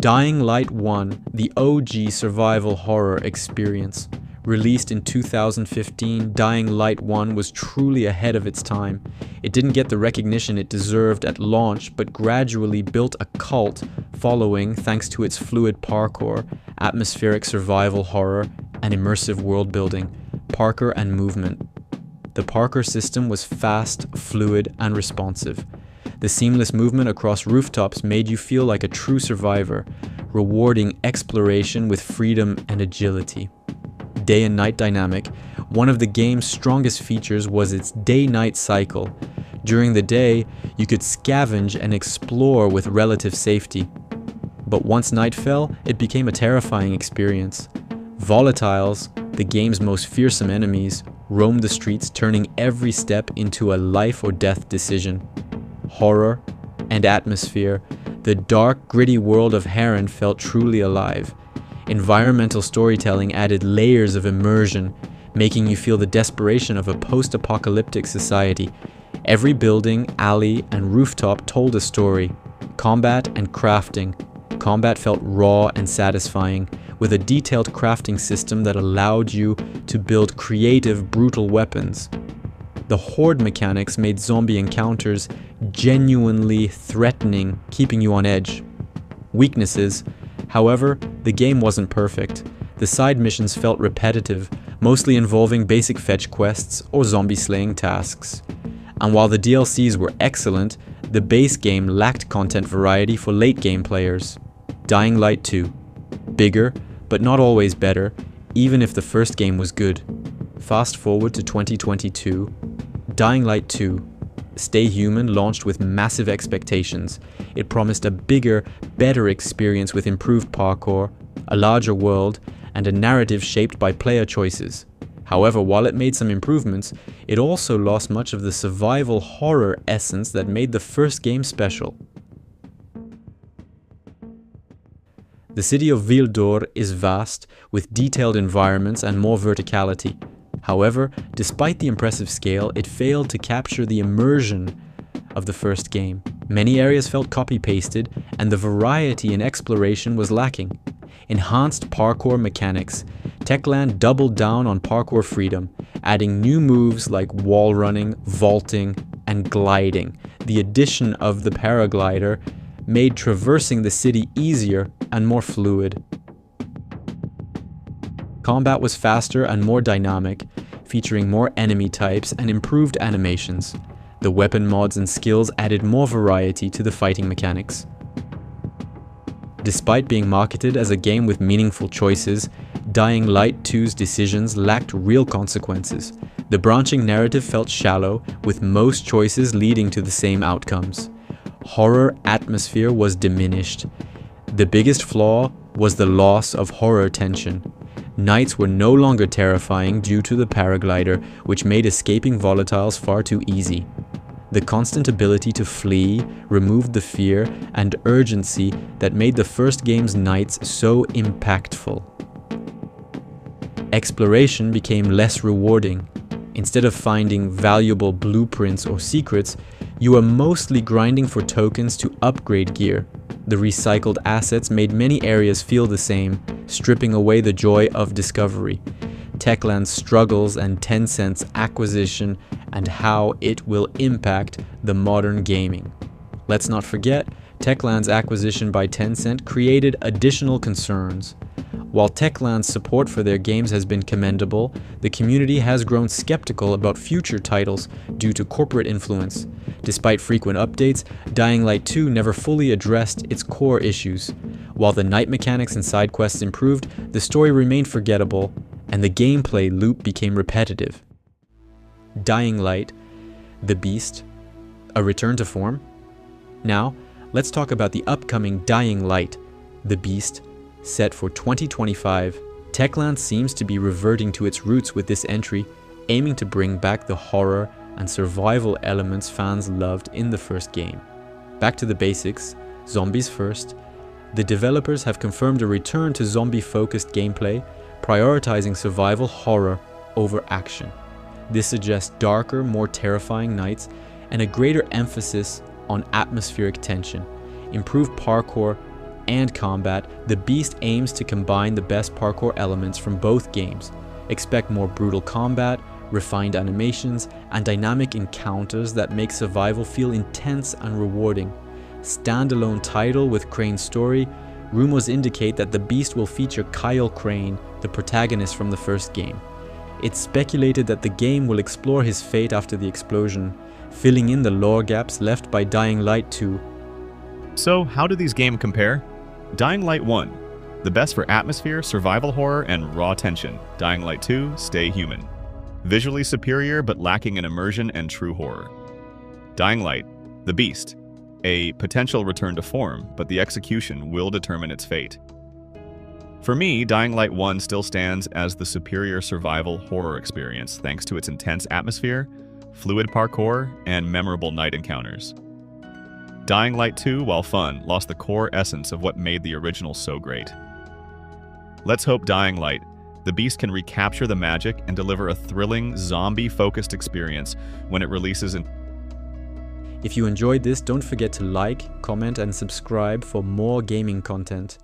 Dying Light 1, the OG survival horror experience. Released in 2015, Dying Light 1 was truly ahead of its time. It didn't get the recognition it deserved at launch, but gradually built a cult following thanks to its fluid parkour, atmospheric survival horror, and immersive world building, parkour and movement. The parkour system was fast, fluid, and responsive. The seamless movement across rooftops made you feel like a true survivor, rewarding exploration with freedom and agility. Day and night dynamic. One of the game's strongest features was its day-night cycle. During the day, you could scavenge and explore with relative safety. But once night fell, it became a terrifying experience. Volatiles, the game's most fearsome enemies, roamed the streets, turning every step into a life or death decision. Horror and atmosphere. The dark, gritty world of Heron felt truly alive. Environmental storytelling added layers of immersion, making you feel the desperation of a post-apocalyptic society. Every building, alley, and rooftop told a story. Combat and crafting. Combat felt raw and satisfying, with a detailed crafting system that allowed you to build creative, brutal weapons. The horde mechanics made zombie encounters genuinely threatening, keeping you on edge. Weaknesses. However, the game wasn't perfect. The side missions felt repetitive, mostly involving basic fetch quests or zombie slaying tasks. And while the DLCs were excellent, the base game lacked content variety for late game players. Dying Light 2. Bigger, but not always better, even if the first game was good. Fast forward to 2022. Dying Light 2. Stay Human launched with massive expectations. It promised a bigger, better experience with improved parkour, a larger world, and a narrative shaped by player choices. However, while it made some improvements, it also lost much of the survival horror essence that made the first game special. The city of Ville d'Or is vast, with detailed environments and more verticality. However, despite the impressive scale, it failed to capture the immersion of the first game. Many areas felt copy-pasted, and the variety in exploration was lacking. Enhanced parkour mechanics. Techland doubled down on parkour freedom, adding new moves like wall running, vaulting, and gliding. The addition of the paraglider made traversing the city easier and more fluid. Combat was faster and more dynamic, featuring more enemy types and improved animations. The weapon mods and skills added more variety to the fighting mechanics. Despite being marketed as a game with meaningful choices, Dying Light 2's decisions lacked real consequences. The branching narrative felt shallow, with most choices leading to the same outcomes. Horror atmosphere was diminished. The biggest flaw was the loss of horror tension. Nights were no longer terrifying due to the paraglider, which made escaping volatiles far too easy. The constant ability to flee removed the fear and urgency that made the first game's nights so impactful. Exploration became less rewarding. Instead of finding valuable blueprints or secrets, you were mostly grinding for tokens to upgrade gear. The recycled assets made many areas feel the same, stripping away the joy of discovery. Techland's struggles and Tencent's acquisition and how it will impact the modern gaming. Let's not forget, Techland's acquisition by Tencent created additional concerns. While Techland's support for their games has been commendable, the community has grown skeptical about future titles due to corporate influence. Despite frequent updates, Dying Light 2 never fully addressed its core issues. While the night mechanics and side quests improved, the story remained forgettable, and the gameplay loop became repetitive. Dying Light, the Beast, a return to form? Now, let's talk about the upcoming Dying Light, the Beast, set for 2025. Techland seems to be reverting to its roots with this entry, aiming to bring back the horror and survival elements fans loved in the first game. Back to the basics, zombies first. The developers have confirmed a return to zombie-focused gameplay, prioritizing survival horror over action. This suggests darker, more terrifying nights and a greater emphasis on atmospheric tension, improved parkour, and combat, The Beast aims to combine the best parkour elements from both games. Expect more brutal combat, refined animations, and dynamic encounters that make survival feel intense and rewarding. Standalone title with Crane's story, rumors indicate that The Beast will feature Kyle Crane, the protagonist from the first game. It's speculated that the game will explore his fate after the explosion, filling in the lore gaps left by Dying Light 2. So, how do these games compare? Dying Light 1, the best for atmosphere, survival horror, and raw tension. Dying Light 2, Stay Human. Visually superior but lacking in immersion and true horror. Dying Light, The Beast, a potential return to form, but the execution will determine its fate. For me, Dying Light 1 still stands as the superior survival horror experience thanks to its intense atmosphere, fluid parkour, and memorable night encounters. Dying Light 2, while fun, lost the core essence of what made the original so great. Let's hope Dying Light, The Beast can recapture the magic and deliver a thrilling, zombie-focused experience when it releases in... If you enjoyed this, don't forget to like, comment, and subscribe for more gaming content.